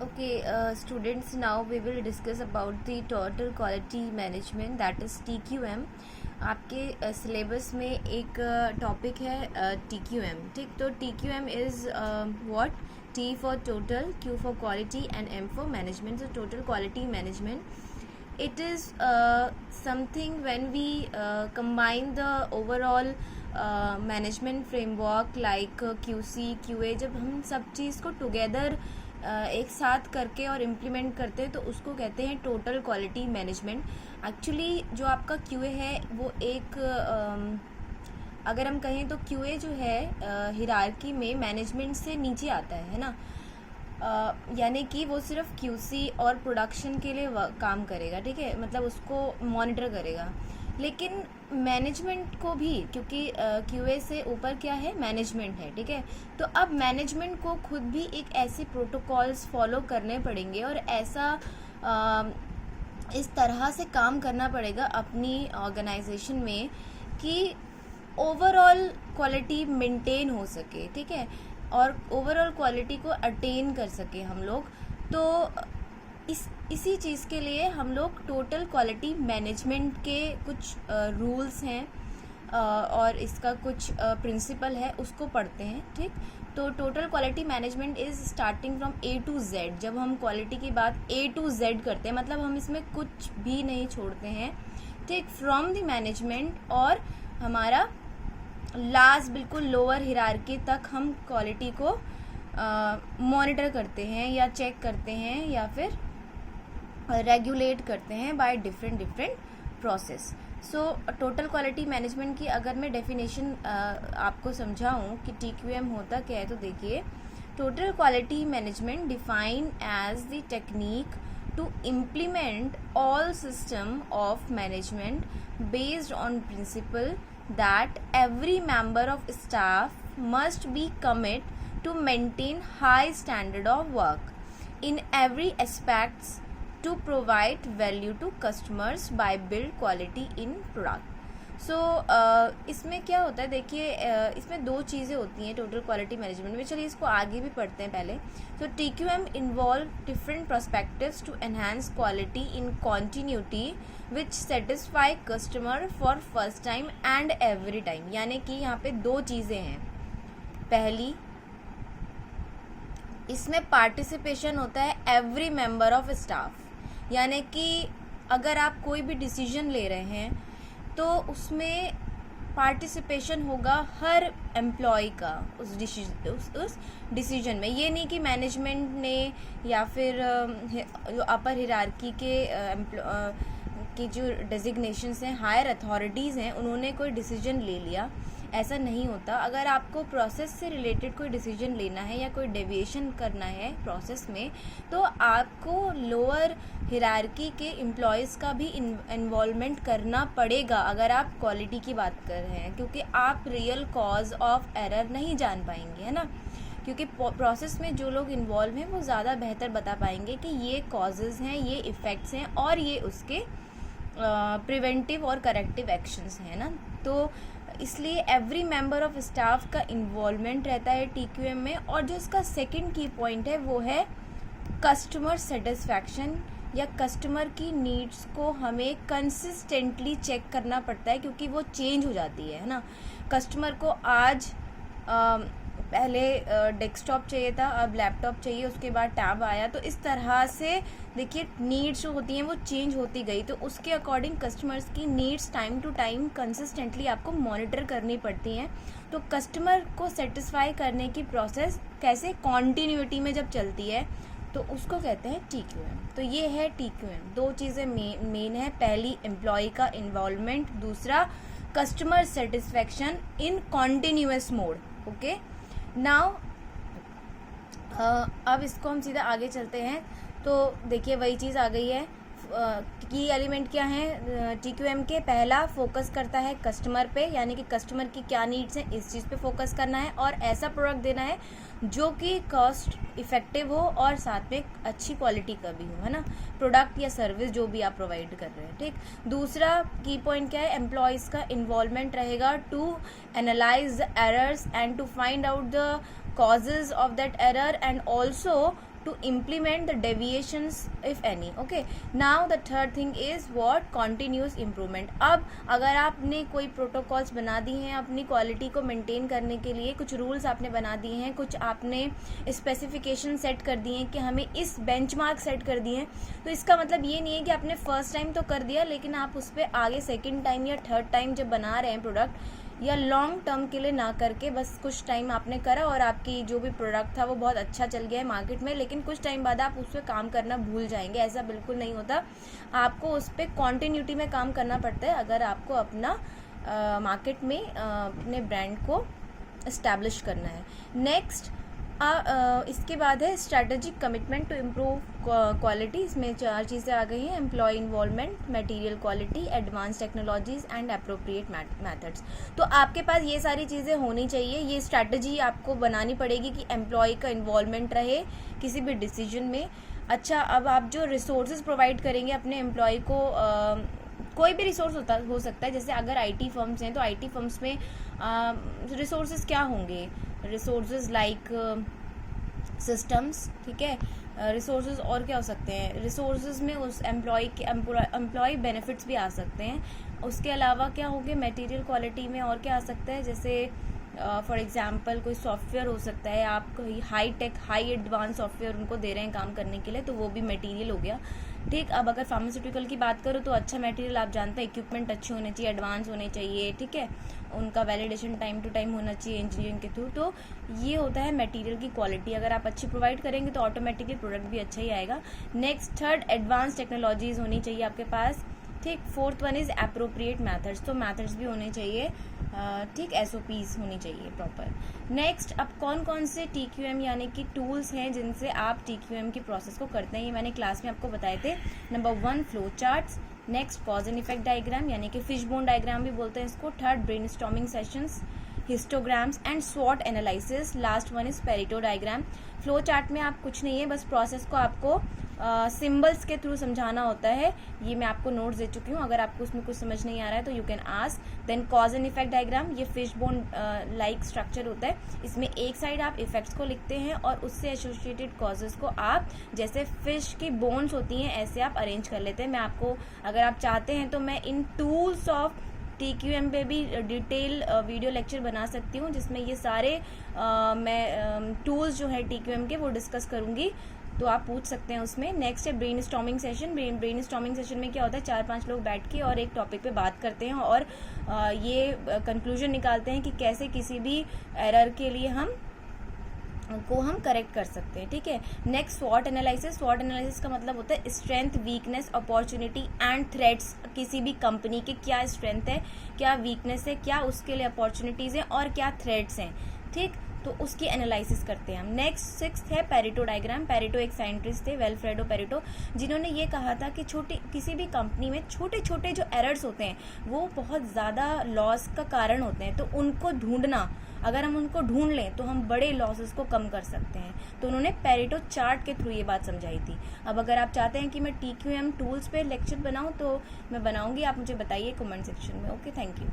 Okay, students, now we will discuss about the total quality management, that is TQM. आपके syllabus में एक topic है TQM. ठीक, तो TQM is what? T for total, Q for quality and M for management. So total quality management, it is something when we combine the overall management framework like QC, QA. जब हम सब चीज़ को together एक साथ करके और implement करते हैं तो उसको कहते हैं टोटल क्वालिटी मैनेजमेंट. एक्चुअली जो आपका QA है वो एक अगर हम कहें तो QA जो है हिरार्की में मैनेजमेंट से नीचे आता है ना. यानी कि वो सिर्फ QC और प्रोडक्शन के लिए काम करेगा. ठीक है, मतलब उसको मॉनिटर करेगा. लेकिन मैनेजमेंट को भी, क्योंकि QA से ऊपर क्या है, मैनेजमेंट है. ठीक है, तो अब मैनेजमेंट को खुद भी एक ऐसे प्रोटोकॉल्स फॉलो करने पड़ेंगे और ऐसा इस तरह से काम करना पड़ेगा अपनी ऑर्गेनाइजेशन में कि ओवरऑल क्वालिटी मेंटेन हो सके. ठीक है, और ओवरऑल क्वालिटी को अटेन कर सके हम लोग. तो इसी चीज़ के लिए हम लोग टोटल क्वालिटी मैनेजमेंट के कुछ रूल्स हैं और इसका कुछ प्रिंसिपल है, उसको पढ़ते हैं. ठीक, तो total quality management is starting from A to Z. जब हम क्वालिटी की बात A to Z करते हैं, मतलब हम इसमें कुछ भी नहीं छोड़ते हैं. ठीक, फ्रॉम द मैनेजमेंट और हमारा लास्ट बिल्कुल लोअर हिरार्की तक हम क्वालिटी को मॉनिटर करते हैं या चेक करते हैं या फिर रेगुलेट करते हैं by different process. So total quality management की अगर मैं डेफिनेशन आपको समझाऊं कि TQM होता क्या है, तो देखिए, total quality management define as the technique to implement all system of management based on principle that every member of staff must be commit to maintain high standard of work in every aspects to provide value to customers by build quality in product. सो इसमें क्या होता है, देखिए, इसमें दो चीज़ें होती हैं टोटल क्वालिटी मैनेजमेंट में. चलिए इसको आगे भी पढ़ते हैं पहले. तो TQM involve different perspectives to enhance quality in continuity which satisfy customer for first time and every time. यानी कि यहाँ पे दो चीज़ें हैं. पहली, इसमें पार्टिसिपेशन होता है एवरी मेंबर ऑफ स्टाफ. यानी कि अगर आप कोई भी डिसीजन ले रहे हैं तो उसमें पार्टिसिपेशन होगा हर एम्प्लॉय का उस डिसीजन में. ये नहीं कि मैनेजमेंट ने या फिर जो अपर हिरार्की के की जो डेजिग्नेशंस हैं, हायर अथॉरिटीज़ हैं, उन्होंने कोई डिसीजन ले लिया, ऐसा नहीं होता. अगर आपको प्रोसेस से रिलेटेड कोई डिसीजन लेना है या कोई डेविएशन करना है प्रोसेस में, तो आपको लोअर हिरार्की के एम्प्लॉयज़ का भी इन्वॉल्वमेंट करना पड़ेगा अगर आप क्वालिटी की बात कर रहे हैं, क्योंकि आप रियल कॉज ऑफ एरर नहीं जान पाएंगे, है ना. क्योंकि प्रोसेस में जो लोग इन्वॉल्व हैं वो ज़्यादा बेहतर बता पाएंगे कि ये कॉजेज़ हैं, ये इफ़ेक्ट्स हैं और ये उसके प्रिवेंटिव और करेक्टिव एक्शंस हैं ना. तो इसलिए एवरी मेंबर ऑफ स्टाफ का इन्वॉल्वमेंट रहता है TQM में. और जो इसका सेकंड की पॉइंट है वो है कस्टमर सेटिस्फैक्शन, या कस्टमर की नीड्स को हमें कंसिस्टेंटली चेक करना पड़ता है, क्योंकि वो चेंज हो जाती है ना. कस्टमर को आज पहले डेस्कटॉप चाहिए था, अब लैपटॉप चाहिए, उसके बाद टैब आया. तो इस तरह से देखिए नीड्स जो होती हैं वो चेंज होती गई. तो उसके अकॉर्डिंग कस्टमर्स की needs time to time consistently आपको मॉनिटर करनी पड़ती हैं. तो कस्टमर को सेटिस्फाई करने की प्रोसेस कैसे, कॉन्टीन्यूटी में जब चलती है, तो उसको कहते हैं TQM. तो ये है TQM. दो चीज़ें मेन है. पहली, एम्प्लॉय का इन्वॉल्वमेंट. दूसरा, कस्टमर सेटिस्फैक्शन इन कॉन्टीन्यूअस मोड. ओके, नाउ अब इसको हम सीधा आगे चलते हैं. तो देखिए वही चीज़ आ गई है. की एलिमेंट क्या है TQM के? पहला, फोकस करता है कस्टमर पे, यानी कि कस्टमर की क्या नीड्स हैं इस चीज़ पे फोकस करना है और ऐसा प्रोडक्ट देना है जो कि कॉस्ट इफेक्टिव हो और साथ में अच्छी क्वालिटी का भी हो, है ना, प्रोडक्ट या सर्विस जो भी आप प्रोवाइड कर रहे हैं. ठीक, दूसरा की पॉइंट क्या है, एम्प्लॉयज़ का इन्वॉल्वमेंट रहेगा to analyse the errors and to find out the causes of that error and also to implement the deviations if any. Okay, now the third thing is what continuous improvement. अब अगर आपने कोई protocols बना दी हैं अपनी quality को maintain करने के लिए, कुछ रूल्स आपने बना दिए हैं, कुछ आपने स्पेसिफिकेशन सेट कर दिए हैं कि हमें इस बेंचमार्क सेट कर दिए हैं, तो इसका मतलब ये नहीं है कि आपने फर्स्ट टाइम तो कर दिया लेकिन आप उस पर आगे सेकेंड टाइम या थर्ड टाइम जब बना रहे हैं प्रोडक्ट या लॉन्ग टर्म के लिए ना करके बस कुछ टाइम आपने करा और आपकी जो भी प्रोडक्ट था वो बहुत अच्छा चल गया है मार्केट में, लेकिन कुछ टाइम बाद आप उस पर काम करना भूल जाएंगे. ऐसा बिल्कुल नहीं होता. आपको उस पर कॉन्टिन्यूटी में काम करना पड़ता है अगर आपको अपना मार्केट में अपने ब्रांड को इस्टेब्लिश करना है. नेक्स्ट इसके बाद है strategic commitment to improve quality. इसमें 4 चीज़ें आ गई हैं: employee involvement, material quality, advance technologies and appropriate methods. तो आपके पास ये सारी चीज़ें होनी चाहिए. ये स्ट्रैटेजी आपको बनानी पड़ेगी कि एम्प्लॉय का इन्वॉल्वमेंट रहे किसी भी डिसीजन में. अच्छा, अब आप जो रिसोर्सेज प्रोवाइड करेंगे अपने एम्प्लॉय को, कोई भी रिसोर्स हो सकता है. जैसे अगर IT फर्म्स हैं तो IT फर्म्स में रिसोर्सेज क्या होंगे? रिसोर्सेज लाइक सिस्टम्स, ठीक है. रिसोर्सेज और क्या हो सकते हैं? रिसोर्सेज में उस एम्प्लॉय बेनिफिट्स भी आ सकते हैं. उसके अलावा क्या होंगे मटेरियल क्वालिटी में? और क्या आ सकता है? जैसे फॉर एग्जांपल कोई सॉफ्टवेयर हो सकता है, आप कोई high tech high advance software उनको दे रहे हैं काम करने के लिए, तो वो भी मटेरियल हो गया. ठीक. अब अगर फार्मास्यूटिकल की बात करो तो अच्छा मटेरियल, आप जानते हैं इक्विपमेंट अच्छे होने चाहिए, एडवांस होने चाहिए, ठीक है. उनका वैलिडेशन टाइम टू टाइम होना चाहिए इंजीनियरिंग के थ्रू. तो ये होता है मटेरियल की क्वालिटी. अगर आप अच्छी प्रोवाइड करेंगे तो ऑटोमेटिकली प्रोडक्ट भी अच्छा ही आएगा. नेक्स्ट थर्ड, एडवांस टेक्नोलॉजीज होनी चाहिए आपके पास. ठीक. Fourth one is appropriate methods. तो मैथड्स भी होने चाहिए, ठीक. SOPs होनी चाहिए प्रॉपर. नेक्स्ट, अब कौन कौन से TQM यानी कि टूल्स हैं जिनसे आप TQM की प्रोसेस को करते हैं, ये मैंने क्लास में आपको बताए थे. Number 1 flow charts. Next cause and effect diagram यानी कि फिशबोन डायग्राम भी बोलते हैं इसको. Third brainstorming sessions, histograms and स्वॉट analysis. Last one is Pareto diagram. Flow chart में आप कुछ नहीं है, बस प्रोसेस को आपको सिंबल्स के थ्रू समझाना होता है. ये मैं आपको नोट्स दे चुकी हूँ, अगर आपको उसमें कुछ समझ नहीं आ रहा है तो you can ask. Then cause and effect diagram, ये फिश बोन लाइक स्ट्रक्चर होता है. इसमें एक साइड आप इफेक्ट्स को लिखते हैं और उससे एसोसिएटेड कॉजेज को आप जैसे फिश की बोन्स होती हैं ऐसे आप अरेंज कर लेते हैं. मैं आपको, अगर आप चाहते हैं तो मैं इन टूल्स ऑफ TQM पे भी डिटेल वीडियो लेक्चर बना सकती हूँ जिसमें ये सारे मैं टूल्स जो है TQM के वो डिस्कस करूँगी, तो आप पूछ सकते हैं उसमें. नेक्स्ट है brain storming session. Brain storming session में क्या होता है, 4-5 लोग बैठ के और एक टॉपिक पे बात करते हैं और ये कंक्लूजन निकालते हैं कि कैसे किसी भी एरर के लिए हम करेक्ट कर सकते हैं. ठीक है. नेक्स्ट स्वॉट एनालिसिस. स्वॉट एनालिसिस का मतलब होता है strength, weakness, opportunity and threats. किसी भी कंपनी के क्या स्ट्रेंथ है, क्या वीकनेस है, क्या उसके लिए अपॉर्चुनिटीज हैं और क्या थ्रेट्स हैं. ठीक. तो उसकी एनालिसिस करते हैं हम. नेक्स्ट 6th है पेरेटो डायग्राम. पेरेटो एक साइंटिस्ट थे, विल्फ्रेडो पेरेटो, जिन्होंने ये कहा था कि किसी भी कंपनी में छोटे छोटे जो एरर्स होते हैं वो बहुत ज़्यादा लॉस का कारण होते हैं. तो उनको ढूंढना, अगर हम उनको ढूंढ लें तो हम बड़े लॉसेस को कम कर सकते हैं. तो उन्होंने पेरेटो चार्ट के थ्रू ये बात समझाई थी. अब अगर आप चाहते हैं कि मैं TQM टूल्स पे लेक्चर बनाऊँ तो मैं बनाऊँगी, आप मुझे बताइए कमेंट सेक्शन में. Okay, thank you.